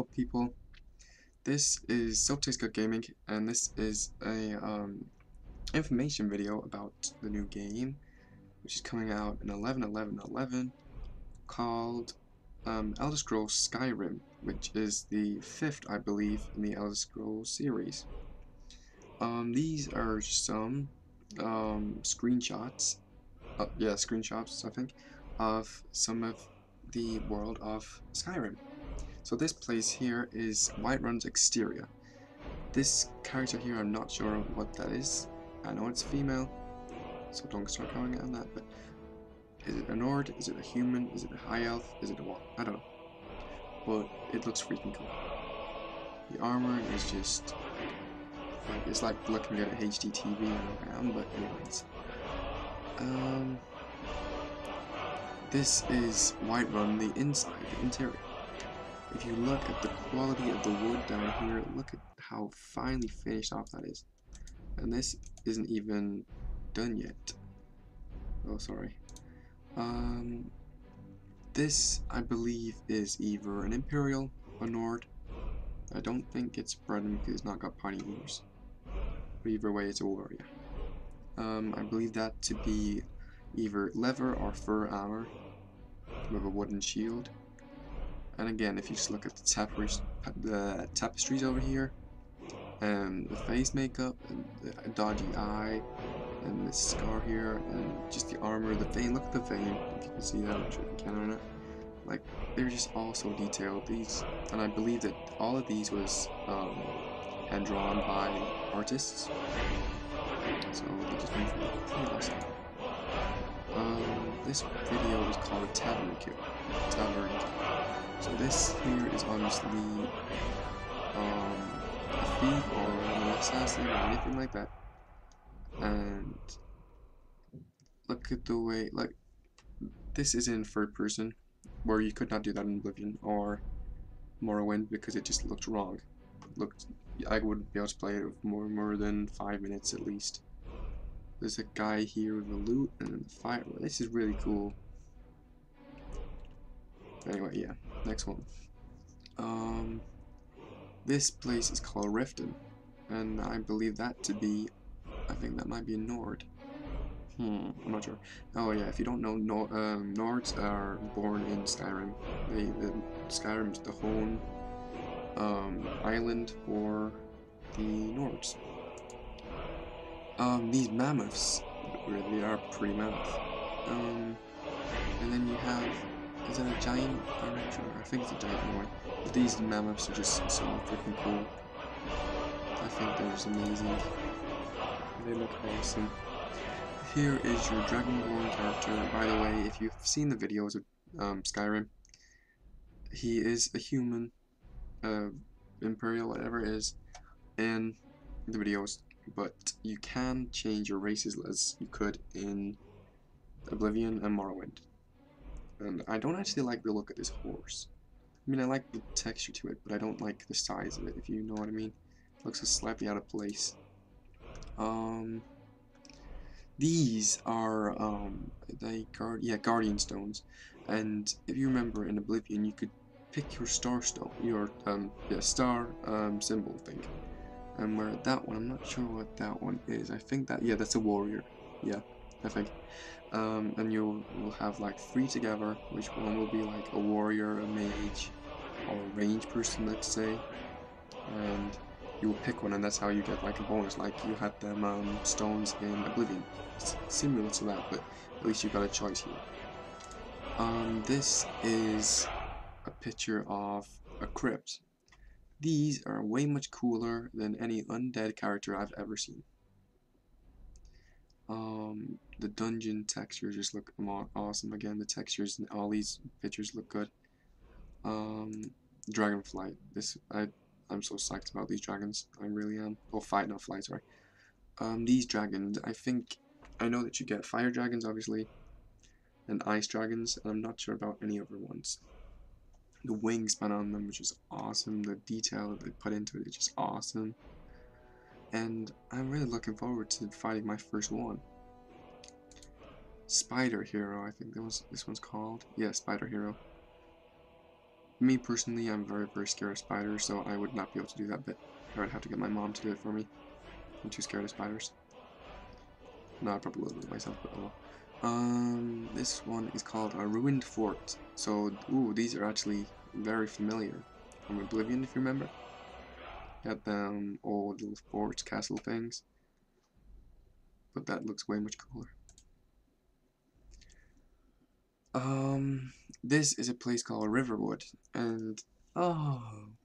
People, this is Good Gaming, and this is a information video about the new game, which is coming out in 11/11/11, called Elder Scrolls Skyrim, which is the 5th, I believe, in the Elder Scrolls series. These are some screenshots, screenshots, I think, of some of the world of Skyrim. So this place here is Whiterun's exterior. This character here, I'm not sure what that is. I know it's female, so don't start calling it on that, but is it a Nord? Is it a human? Is it a high elf? Is it a what? I don't know. But it looks freaking cool. The armor is just like, it's like looking at a HD TV, you know I am, but anyways. This is Whiterun, the inside, the interior. If you look at the quality of the wood down here, look at how finely finished off that is. And this isn't even done yet. Oh, sorry. This, I believe, is either an Imperial or Nord. I don't think it's Breton because it's not got pointy ears. But either way, it's a warrior. I believe that to be either leather or fur armor with a wooden shield. And again, if you just look at the tapestries over here, and the face makeup, and the dodgy eye, and this scar here, and just the armor, the vein, look at the vein, if you can see that, I'm sure you can or not. Like, they're just all so detailed, these, and I believe that all of these was hand drawn by artists, so they just made them pretty awesome. This video is called a Tavern Kill. So this here is obviously a thief or an assassin or anything like that. And look at the way, like, this is in third person, where you could not do that in Oblivion or Morrowind because it just looked wrong. I wouldn't be able to play it with more than 5 minutes at least. There's a guy here with a loot and a fire. This is really cool. Anyway, yeah, next one. This place is called Riften, and I believe that to be, I think that might be a Nord. I'm not sure. Oh yeah, if you don't know, Nords are born in Skyrim. Skyrim is the home island for the Nords. These mammoths really are pretty mammoth. And then you have, is that a giant? I'm not sure. I think it's a giant anyway. But these mammoths are just so freaking cool. I think they're just amazing. They look awesome. Here is your Dragonborn character. By the way, if you've seen the videos of Skyrim, he is a human, Imperial, whatever it is, in the videos, but you can change your races as you could in Oblivion and Morrowind. And I don't actually like the look of this horse. I mean, I like the texture to it, but I don't like the size of it, if you know what I mean. It looks so slightly out of place. These are guardian stones, and if you remember in Oblivion, you could pick your star stone, your star symbol thing. And where that one, I'm not sure what that one is. I think that that's a warrior. Yeah, I think. And you will have like 3 together, which one will be like a warrior, a mage, or a range person, let's say. And you will pick one, and that's how you get like a bonus, like you had them stones in Oblivion. It's similar to that, but at least you got a choice here. This is a picture of a crypt. These are way much cooler than any undead character I've ever seen. The dungeon textures just look awesome. Again, the textures in all these pictures look good. Dragonflight. I'm so psyched about these dragons. I really am. Oh, not flight, sorry. These dragons, I know that you get fire dragons, obviously, and ice dragons, and I'm not sure about any other ones. The wingspan on them, which is awesome. The detail that they put into it is just awesome. And I'm really looking forward to fighting my first one. Spider Hero, I think this one's called. Yeah, Spider Hero. Me personally, I'm very scared of spiders, so I would not be able to do that bit. I would have to get my mom to do it for me. I'm too scared of spiders. No, I probably will do it myself, but oh well. This one is called a ruined fort. So, ooh, these are actually very familiar from Oblivion, if you remember. Got them old little forts, castle things, but that looks way much cooler. This is a place called Riverwood, and oh,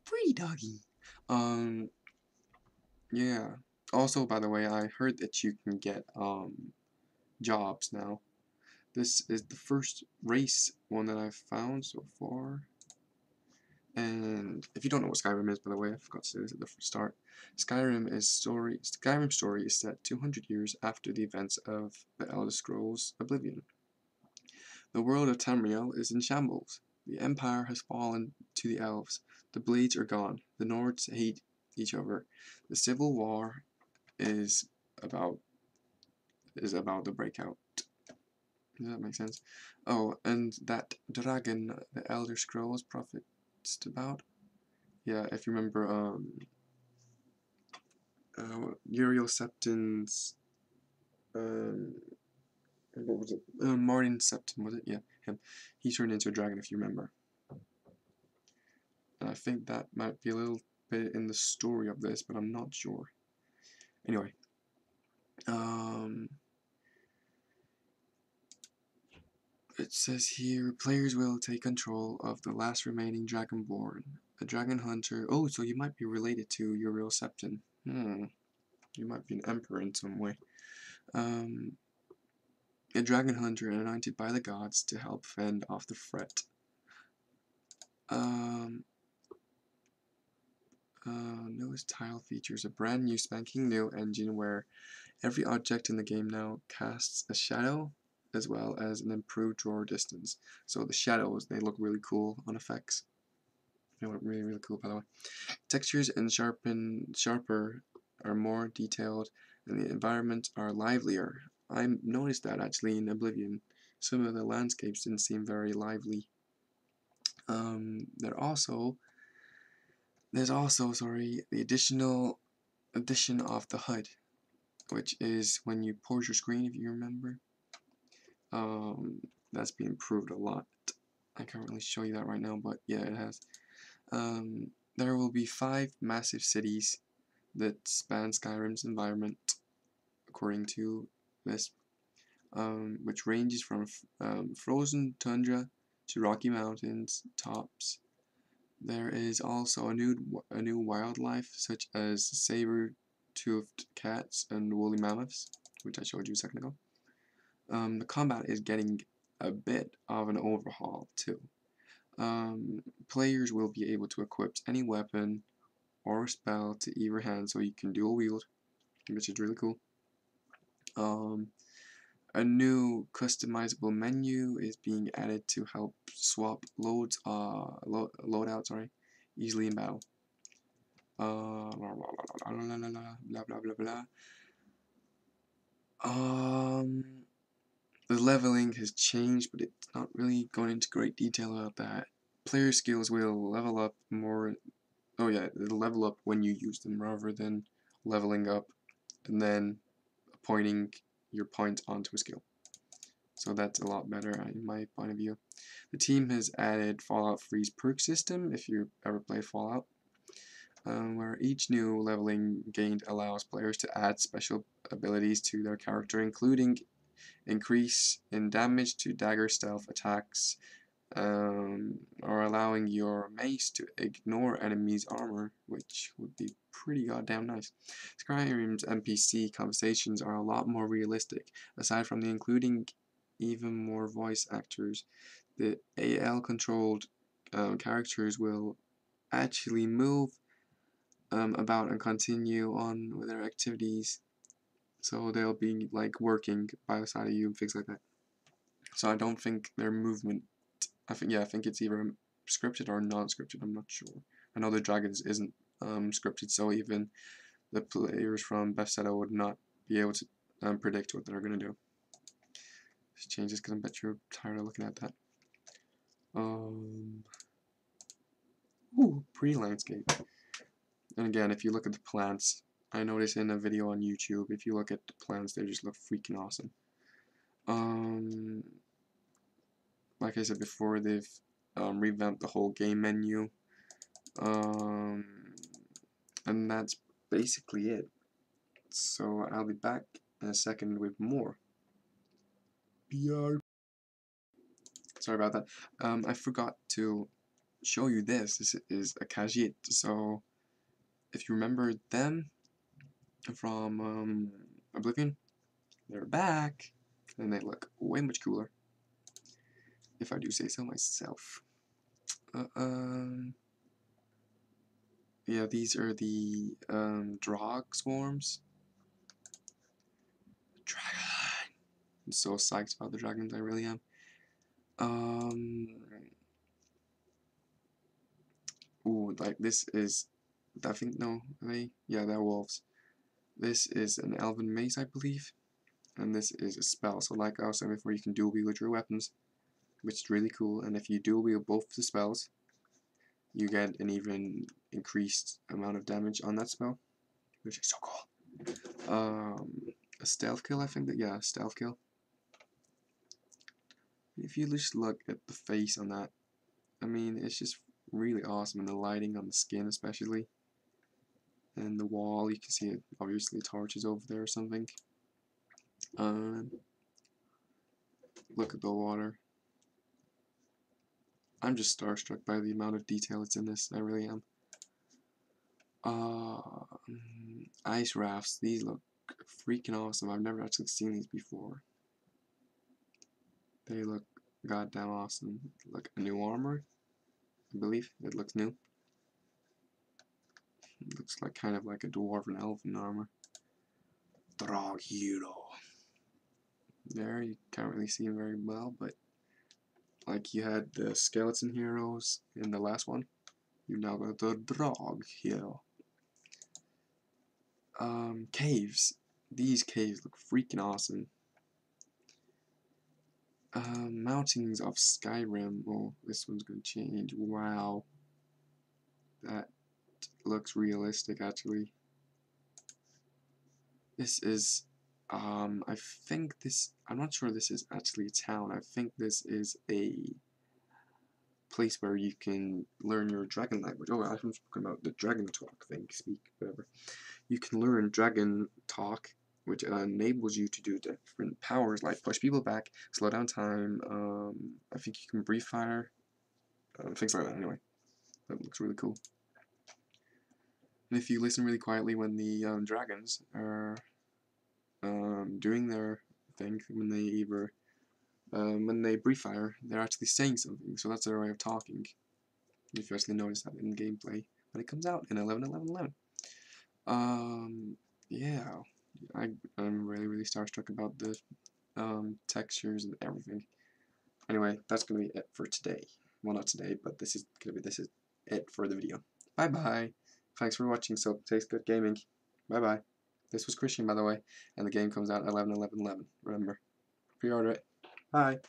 pretty doggy. Um, yeah. Also, by the way, I heard that you can get jobs now. This is the first race one that I've found so far. And if you don't know what Skyrim is, by the way, I forgot to say this at the start. Skyrim's story is set 200 years after the events of the Elder Scrolls Oblivion. The world of Tamriel is in shambles. The Empire has fallen to the Elves. The Blades are gone. The Nords hate each other. The Civil War is about the breakout. Does that make sense? Oh, and that dragon the Elder Scrolls prophets about? Yeah, if you remember, Uriel Septon's, what was it? Martin Septon, was it? Yeah, him. He turned into a dragon, if you remember. And I think that might be a little bit in the story of this, but I'm not sure. Anyway, it says here, players will take control of the last remaining Dragonborn. A dragon hunter. Oh, so you might be related to Uriel Septon. You might be an emperor in some way. A dragon hunter anointed by the gods to help fend off the threat. Newest tile features a brand new spanking new engine where every object in the game now casts a shadow as well as an improved draw distance. So the shadows, they look really cool on effects. They look really cool, by the way. Textures and sharper are more detailed and the environments are livelier. I noticed that actually in Oblivion. Some of the landscapes didn't seem very lively. There's also the addition of the HUD, which is when you pause your screen, if you remember. That's been improved a lot. I can't really show you that right now, but yeah, it has. There will be 5 massive cities that span Skyrim's environment, according to this, which ranges from frozen tundra to rocky mountains tops. There is also a new wildlife, such as saber-toothed cats and woolly mammoths, which I showed you a second ago. The combat is getting a bit of an overhaul too. Players will be able to equip any weapon or spell to either hand, so you can dual wield, which is really cool. A new customizable menu is being added to help swap loadouts easily in battle. Blah blah blah. The leveling has changed, but it's not really going into great detail about that. Player skills will level up more. Oh yeah, it'll level up when you use them rather than leveling up and then pointing your point onto a skill. So that's a lot better in my point of view. The team has added Fallout 3's perk system, if you ever played Fallout, where each new leveling gained allows players to add special abilities to their character, including increase in damage to dagger stealth attacks, or allowing your mace to ignore enemies' armor, which would be pretty goddamn nice. Skyrim's NPC conversations are a lot more realistic, aside from the including even more voice actors. The AL-controlled characters will actually move about and continue on with their activities, so they'll be like working by the side of you and things like that. So I don't think their movement, I think it's either scripted or non-scripted, I'm not sure. I know the Dragons isn't scripted, so even the players from Bethesda would not be able to predict what they're going to do. Just change this because I bet you're tired of looking at that. Ooh, pretty landscape. And again, if you look at the plants, I noticed in a video on YouTube, if you look at the plants, they just look freaking awesome. Like I said before, they've revamped the whole game menu. And that's basically it. So I'll be back in a second with more. BR. Sorry about that. I forgot to show you this. This is a Khajiit. So if you remember them from Oblivion, they're back, and they look way much cooler, if I do say so myself. Yeah, these are the Drog swarms. Dragon! I'm so psyched about the dragons, I really am. Ooh, like this is, I think, no, yeah, they're wolves. This is an elven mace, I believe, and this is a spell. So like I was saying before, you can dual wield your weapons, which is really cool. And if you dual wield both the spells, you get an even increased amount of damage on that spell, which is so cool. A stealth kill, I think. Yeah, a stealth kill. If you just look at the face on that, I mean, it's just really awesome, and the lighting on the skin especially. And the wall, you can see it, obviously torches over there or something. Look at the water. I'm just starstruck by the amount of detail that's in this, I really am. Ice rafts, these look freaking awesome. I've never actually seen these before. They look goddamn awesome. Like a new armor, I believe. It looks new. It looks like kind of like a dwarven elven armor. Drog hero. There, you can't really see him very well, but like you had the skeleton heroes in the last one, you now got the Drog hero. Caves. These caves look freaking awesome. Mountains of Skyrim. Oh, this one's gonna change. Wow. That looks realistic, actually. This is, I think this, I'm not sure this is actually a town. I think this is a place where you can learn your dragon language. Oh, I'm talking about the dragon talk thing, whatever. You can learn dragon talk, which enables you to do different powers, like push people back, slow down time, I think you can breathe fire, things like that. Anyway, that looks really cool. And if you listen really quietly when the dragons are doing their thing, when they breathe fire, they're actually saying something, so that's their way of talking. If you actually notice that in gameplay, when it comes out in 11.11.11. Yeah, I'm really starstruck about the textures and everything. Anyway, that's gonna be it for today. Well, not today, but this is it for the video. Bye bye. Thanks for watching. So takes good gaming. Bye bye. This was Christian, by the way, and the game comes out 11.11.11. Remember, pre-order it. Bye.